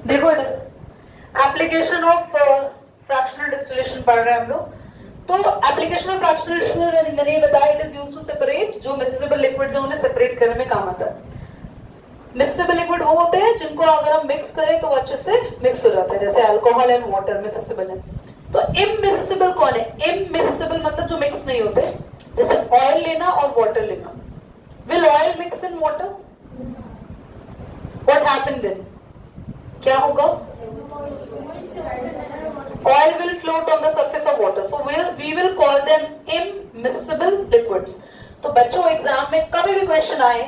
देखो इधर application of fractional distillation पढ़ रहे हैं हम लोग। तो एप्लीकेशन ऑफ फ्रैक्शनल डिस्टिलेशन मैंने ये बताया, it is used to separate, जो मिक्सेबल लिक्विड्स हैं उन्हें सेपरेट करने में काम आता है। मिक्सेबल लिक्विड वो होते हैं जिनको अगर हम मिक्स करें तो अच्छे से मिक्स हो जाता है, जैसे अल्कोहल एंड वाटर मिक्सेबल है। तो इमिक्सेबल कौन है? इमिक्सेबल मतलब जो मिक्स नहीं होते, जैसे ऑयल लेना और वाटर लेना। Will oil mix in water? What happen then? क्या होगा? Oil will float on the surface of water, so we will call them immiscible liquids. तो बच्चों एग्जाम में कभी भी क्वेश्चन आए,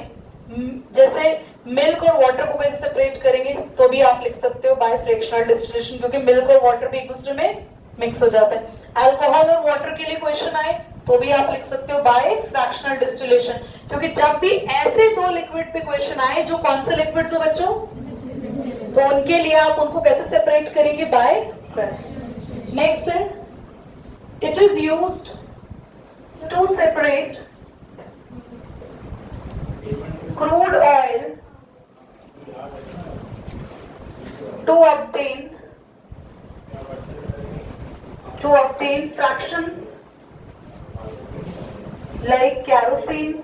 जैसे मिल्क और वाटर को कैसे सेपरेट करेंगे, तो भी आप लिख सकते हो बाय फ्रैक्शनल डिस्टिलेशन, क्योंकि मिल्क और वाटर भी एक दूसरे में मिक्स हो जाते हैं। अल्कोहल और वाटर के लिए क्वेश्चन आए तो भी आप लिख सकते हो बाय फ्रैक्शनल डिस्टिलेशन, क्योंकि जब भी ऐसे दो लिक्विड पे क्वेश्चन आए जो कौन से लिक्विड्स हो बच्चों, तो उनके लिए आप उनको कैसे सेपरेट करेंगे? By fractional. Next, it is used to separate crude oil to obtain fractions like kerosene,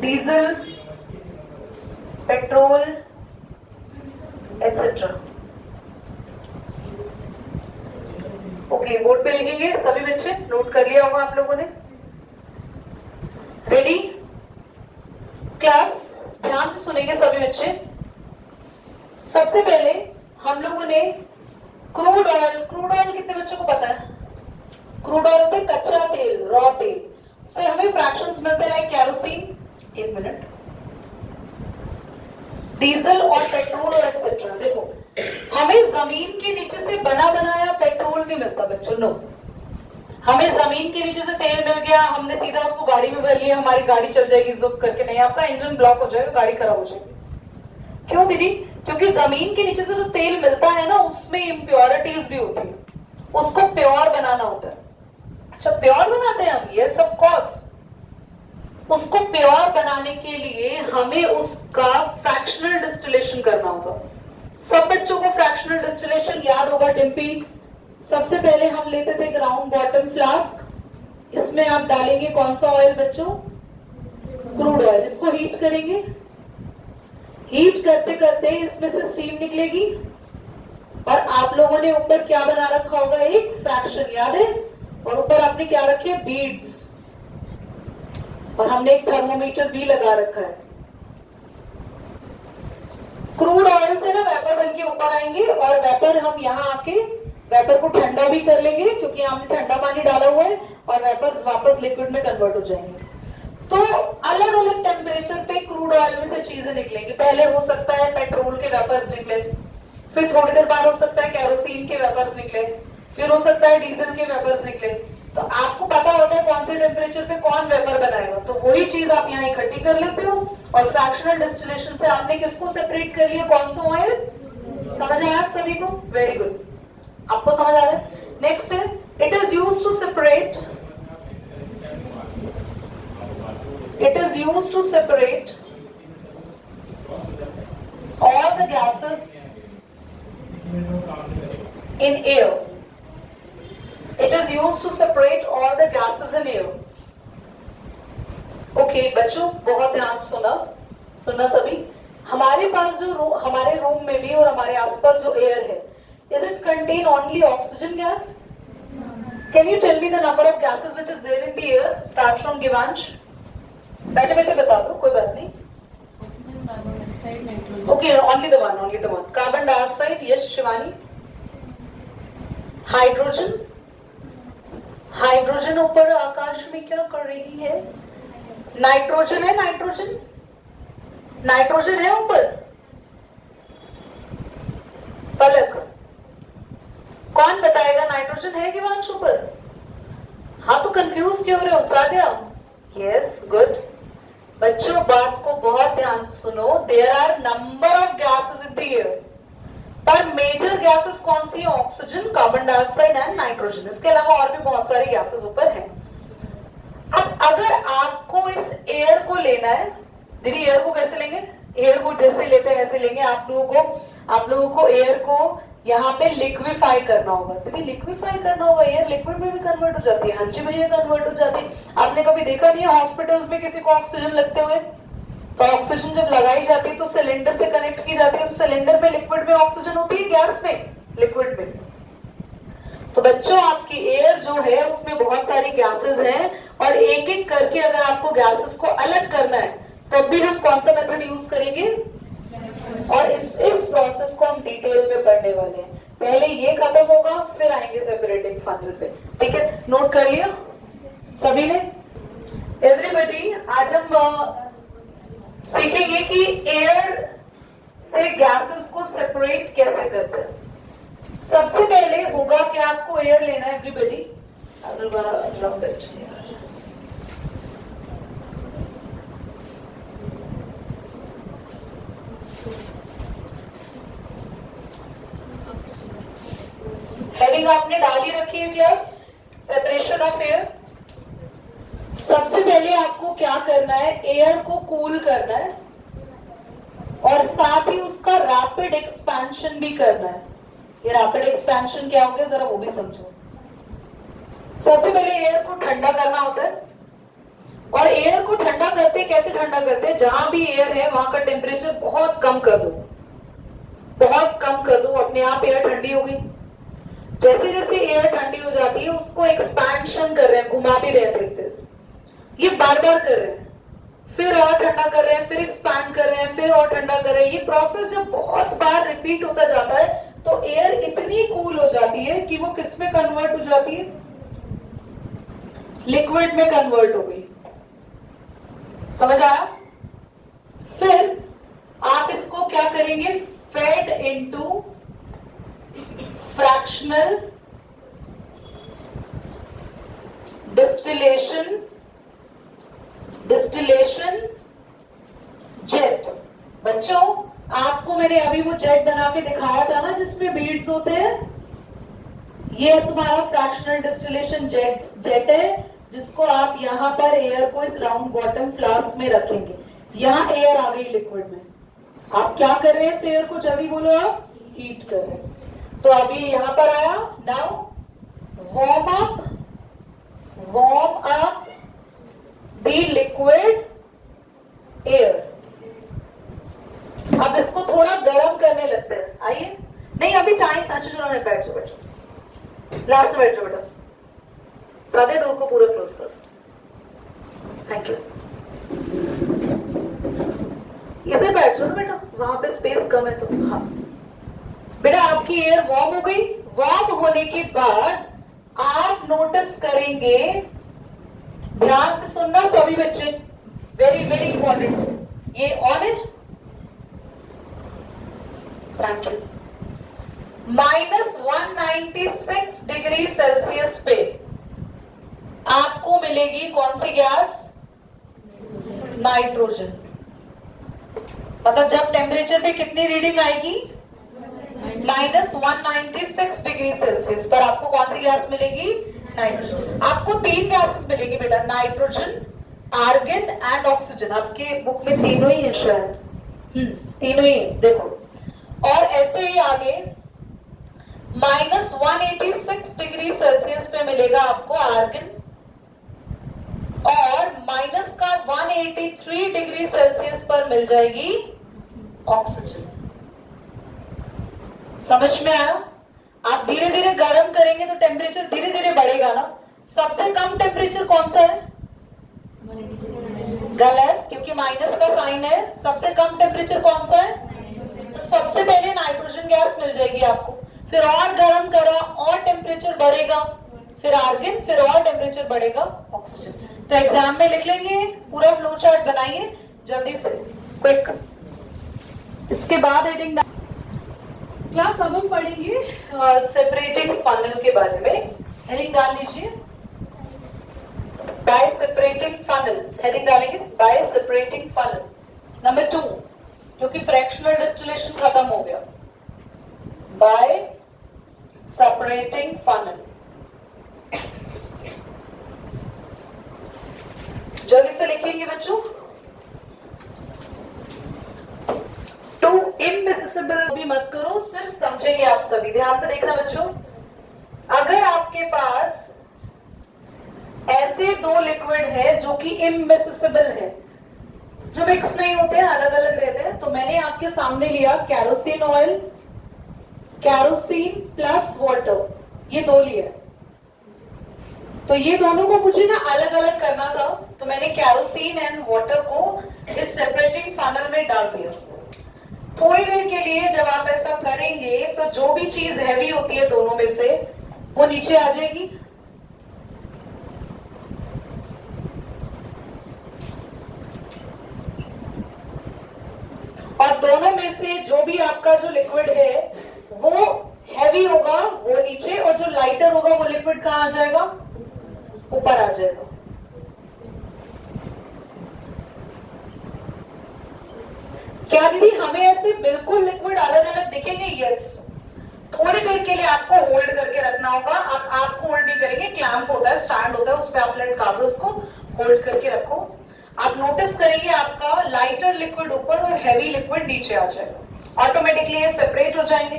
diesel, petrol, etc. Okay, board पे लिखेंगे सभी बच्चे, नोट कर लिया होगा आप लोगों ने। रेडी? क्लास ध्यान से सुनेंगे सभी बच्चे। सबसे पहले हम लोगों ने क्रूड ऑयल कितने बच्चों को पता है? क्रूड ऑयल होता है कच्चा तेल, रॉ तेल से हमें फ्रैक्शंस मिलते हैं लाइक कैरोसिन, एक मिनट, डीजल और पेट्रोल और एक्सेट्रा। देखो हमें जमीन के नीचे से बना बनाया पेट्रोल नहीं मिलता बच्चों, नो। हमें जमीन के नीचे से तेल मिल गया, हमने सीधा उसको गाड़ी में भर लिया, हमारी गाड़ी चल जाएगी जुक करके? नहीं, आपका इंजन ब्लॉक हो जाएगा, गाड़ी खराब हो जाएगी। क्यों दीदी? क्योंकि जमीन के नीचे से जो तेल मिलता है ना, उसमें इम्प्योरिटीज भी होती है, उसको प्योर बनाना होता है। अच्छा, प्योर बनाते हैं हम? Yes of course. उसको प्योर बनाने के लिए हमें उसका फ्रैक्शनल डिस्टिलेशन करना होगा। सब बच्चों को फ्रैक्शनल डिस्टिलेशन याद होगा। डिम्पी, सबसे पहले हम लेते थे ग्राउंड बॉटम फ्लास्क, इसमें आप डालेंगे कौन सा ऑयल बच्चों? Crude oil. इसको हीट करेंगे, हीट करते करते इसमें से स्टीम निकलेगी और आप लोगों ने ऊपर क्या बना रखा होगा? एक फ्रैक्शन, याद है? और ऊपर आपने क्या रखे? बीड्स। और हमने एक थर्मोमीटर भी लगा रखा है। क्रूड ऑयल से ना वेपर बन के ऊपर आएंगे और वेपर हम यहाँ आके वेपर को ठंडा भी कर लेंगे, क्योंकि हमने ठंडा पानी डाला हुआ है, और वेपर्स वापस लिक्विड में कन्वर्ट हो जाएंगे। तो अलग अलग टेम्परेचर पे क्रूड ऑयल में से चीजें निकलेंगी। पहले हो सकता है पेट्रोल के वेपर्स निकले, फिर थोड़ी देर बाद हो सकता है कैरोसिन के वेपर्स निकले, फिर हो सकता है डीजल के वेपर्स निकले। तो आपको पता होता है कौन से टेम्परेचर पे कौन वेपर बनाएगा, तो वही चीज आप यहाँ इकट्ठी कर लेते हो। और फ्रैक्शनल डिस्टिलेशन से आपने किसको सेपरेट कर लिया? कौन सा ऑयल? समझ आया आप सभी को? वेरी गुड, आपको समझ आ रहा है। नेक्स्ट है, it is used to separate, it is used to separate all the gases in air. It is used to separate all the gases in air. Okay, बच्चों बहुत ध्यान सुनना सभी। हमारे पास जो हमारे रूम में भी और हमारे आसपास जो एयर है, is it contain only oxygen gas? Can you tell me the number of gases which is there in the air? Start from Givansh. बैठे बैठे बता दो, कोई बात नहीं। Okay, only the one. Carbon dioxide, yes Shivani. Hydrogen ऊपर आकाश में क्या कर रही है? नाइट्रोजन है, नाइट्रोजन है ऊपर। पलक, कौन बताएगा नाइट्रोजन है कि वंश ऊपर? हाँ, तो कंफ्यूज क्यों रहे हो? साध्या, यस, गुड। बच्चों बात को बहुत ध्यान से सुनो। There are number of gases in the air, पर मेजर गैसेस कौन सी है? Oxygen, carbon dioxide and nitrogen. इसके अलावा और भी बहुत सारी गैसेस ऊपर हैं। अब अगर आपको इस एयर को लेना है, दीदी एयर को कैसे लेंगे? एयर को जैसे लेते हैं वैसे लेंगे। आप लोगों को एयर को यहाँ पे लिक्विफाई करना होगा। तो लिक्विफाई करना होगा, एयर लिक्विड में भी कन्वर्ट हो जाती है। हाँ जी भैया, कन्वर्ट हो जाती है। आपने कभी देखा नहीं है हॉस्पिटल्स में किसी को ऑक्सीजन लगते हुए? तो ऑक्सीजन जब लगाई जाती है तो सिलेंडर से कनेक्ट की जाती है। उस सिलेंडर में लिक्विड में ऑक्सीजन होती है, गैस में, लिक्विड में। तो बच्चों आपकी एयर जो है उसमें बहुत सारी गैसेस हैं और एक एक करके अगर आपको गैसेस को अलग करना है तब भी हम कौन सा मेथड यूज करेंगे? और इस प्रोसेस को हम डिटेल में पढ़ने वाले हैं। पहले ये खत्म होगा फिर आएंगे सेपरेटिंग फनल पे। ठीक है, नोट कर लिया सभी ने? एवरीबॉडी, आज हम सीखेंगे कि एयर से गैसेस को सेपरेट कैसे करते हैं। सबसे पहले होगा कि आपको एयर लेना है। Everybody, I will gonna drop it. Heading आपने डाली रखी है क्लास, सेपरेशन ऑफ एयर। सबसे पहले आपको क्या करना है? एयर को कूल करना है और साथ ही उसका रैपिड एक्सपेंशन भी करना है। ये रैपिड एक्सपेंशन क्या हो गया, जरा वो भी समझो। सबसे पहले एयर को ठंडा करना होता है और एयर को ठंडा करते कैसे ठंडा करते हैं? जहां भी एयर है वहां का टेम्परेचर बहुत कम कर दो, बहुत कम कर दो, अपने आप एयर ठंडी हो गई। जैसे जैसे एयर ठंडी हो जाती है उसको एक्सपेंशन कर रहे हैं, घुमा भी रहे हैं तेज-तेज। ये बार बार कर रहे हैं, फिर और ठंडा कर रहे हैं, फिर एक्सपैंड कर रहे हैं, फिर और ठंडा कर रहे हैं। ये प्रोसेस जब बहुत बार रिपीट होता जाता है तो एयर इतनी कूल हो जाती है कि वो किस में कन्वर्ट हो जाती है? लिक्विड में कन्वर्ट हो गई। समझ आया? फिर आप इसको क्या करेंगे? Fade into fractional distillation jet. बच्चों, आपको मैंने अभी वो जेट बना के दिखाया था ना जिसमें बीड्स होते हैं, ये तुम्हारा फ्रैक्शनल डिस्टिलेशन जेट है जिसको आप यहां पर एयर को इस राउंड बॉटम फ्लास्क में रखेंगे। यहां एयर आ गई लिक्विड में। आप क्या कर रहे हैं? इस एयर को जल्दी बोलो, आप हीट कर रहे हैं। तो अभी यहां पर आया। Now warm up the liquid air. अब इसको थोड़ा गर्म करने लगते हैं। आइए, नहीं अभी टाइम। अच्छा चलो, नहीं बैठ जाओ, लास्ट में बैठ जाओ बेटा। सारे डोर को पूरा क्लोज कर दो। Thank you. इधर बैठ जाओ बेटा, वहां पे स्पेस कम है तो। हाँ बेटा, आपकी एयर वार्म हो गई। वार्म होने के बाद आप नोटिस करेंगे, ध्यान से सुनना सभी बच्चे, वेरी वेरी इंपॉर्टेंट। ये ऑन है? Thank you. -196 डिग्री सेल्सियस पे आपको मिलेगी कौन सी गैस? नाइट्रोजन। मतलब जब टेम्परेचर पे कितनी रीडिंग आएगी? -196 डिग्री सेल्सियस पर आपको कौन सी गैस मिलेगी? नाइट्रोजन। आपको 3 गैसेस मिलेगी बेटा, नाइट्रोजन, आर्गन एंड ऑक्सीजन। आपके बुक में तीनों ही है शायद। तीनों ही है, देखो। और ऐसे ही आगे -186 डिग्री सेल्सियस पे मिलेगा आपको आर्गन और -183 डिग्री सेल्सियस पर मिल जाएगी ऑक्सीजन। समझ में आया? आप धीरे धीरे गर्म करेंगे तो टेम्परेचर धीरे धीरे बढ़ेगा ना। सबसे कम टेम्परेचर कौन सा है? गलत, क्योंकि माइनस का साइन है। सबसे कम टेम्परेचर कौन सा है? तो सबसे पहले नाइट्रोजन गैस मिल जाएगी आपको, फिर और गर्म करा और टेम्परेचर बढ़ेगा, फिर आर्गन, फिर और टेम्परेचर बढ़ेगा ऑक्सीजन। तो एग्जाम में लिख लेंगे, पूरा फ्लो चार्ट बनाइए जल्दी से, क्विक। इसके बाद हेडिंग क्लास अब हम पढ़ेंगे सेपरेटिंग फनल के बारे में। हेडिंग डाल लीजिए, बाय सेपरेटिंग फनल। हेडिंग डालेंगे बाय सेपरेटिंग फनल। नंबर 2, क्योंकि फ्रैक्शनल डिस्टिलेशन खत्म हो गया। Bye separating funnel. जल्दी से लिखेंगे बच्चों। इम्मिसिबल भी मत करो, सिर्फ समझेंगे आप सभी। ध्यान से देखना बच्चों, अगर आपके पास ऐसे दो लिक्विड है जो कि इम्मिसिबल है, जो मिक्स नहीं होते हैं, अलग अलग रहते हैं, तो मैंने आपके सामने लिया kerosene oil, kerosene plus water, ये दो लिया। तो ये दोनों को मुझे ना अलग अलग करना था, तो मैंने कैरोसिन एंड वाटर को इस सेपरेटिंग फनल में डाल दिया। थोड़ी देर के लिए जब आप ऐसा करेंगे तो जो भी चीज हैवी होती है दोनों में से वो नीचे आ जाएगी। और दोनों में से जो भी आपका जो लिक्विड है वो हैवी होगा वो नीचे, और जो लाइटर होगा वो लिक्विड कहां आ जाएगा, ऊपर आ जाएगा। क्या दीदी हमें ऐसे बिल्कुल लिक्विड अलग अलग दिखेंगे? यस। थोड़ी देर के लिए आपको होल्ड करके रखना होगा। आप होल्ड नहीं करेंगे, क्लैंप होता है, स्टैंड होता है, उस पर आप लटका दो, उसको होल्ड करके रखो। आप नोटिस करेंगे आपका लाइटर लिक्विड ऊपर और हैवी लिक्विड नीचे आ जाएगा, ऑटोमेटिकली ये सेपरेट हो जाएंगे।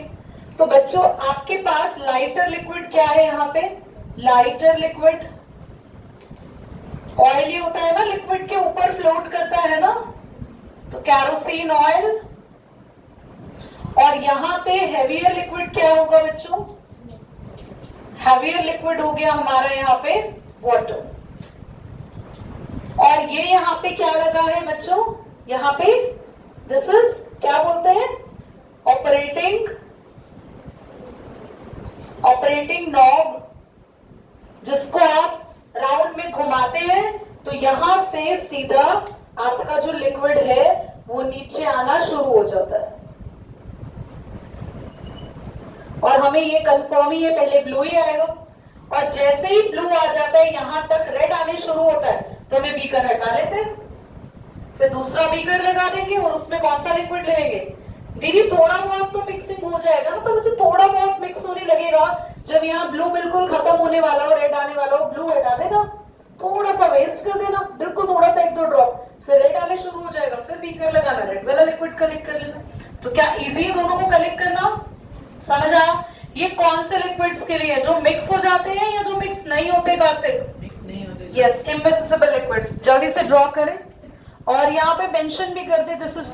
तो बच्चों आपके पास लाइटर लिक्विड क्या है यहाँ पे? लाइटर लिक्विड ऑयल ही होता है ना, लिक्विड के ऊपर फ्लोट करता है ना, तो कैरोसिन ऑयल। और यहाँ पे हैवियर लिक्विड क्या होगा बच्चों? हैवियर लिक्विड हो गया हमारा यहाँ पे वाटर। और ये यहाँ पे क्या लगा है बच्चों? यहाँ पे दिस इज क्या बोलते हैं? ऑपरेटिंग नॉब, जिसको आप राउंड में घुमाते हैं तो यहां से सीधा आपका जो लिक्विड है वो नीचे आना शुरू हो जाता है। और हमें ये कंफर्म ही है, पहले ब्लू ही आएगा, और जैसे ही ब्लू आ जाता है यहां तक रेड आने शुरू होता है तो हमें बीकर हटा लेते हैं, फिर दूसरा बीकर लगा देंगे और उसमें कौन सा लिक्विड ले लेंगे? दीदी थोड़ा बहुत तो मिक्सिंग हो जाएगा ना, तो मुझे थोड़ा बहुत मिक्स होने लगेगा। जब यहाँ ब्लू बिल्कुल खत्म होने वाला हो, रेड आने वाला हो, ब्लू हटा देना, थोड़ा सा वेस्ट कर देना, बिल्कुल थोड़ा सा 1-2 ड्रॉप, फिर रेड आने शुरू हो जाएगा, फिर बीकर लगाना, रेड वाला लिक्विड कलेक्ट कर लेना। तो क्या इजी है दोनों को कलेक्ट करना? समझ आया? ये कौन से लिक्विड्स के लिए? जो मिक्स हो जाते हैं या जो मिक्स नहीं होते? Kartik yes, immiscible liquids. जल्दी से ड्रॉ करें और यहाँ पे मेंशन भी कर दे, दिस इज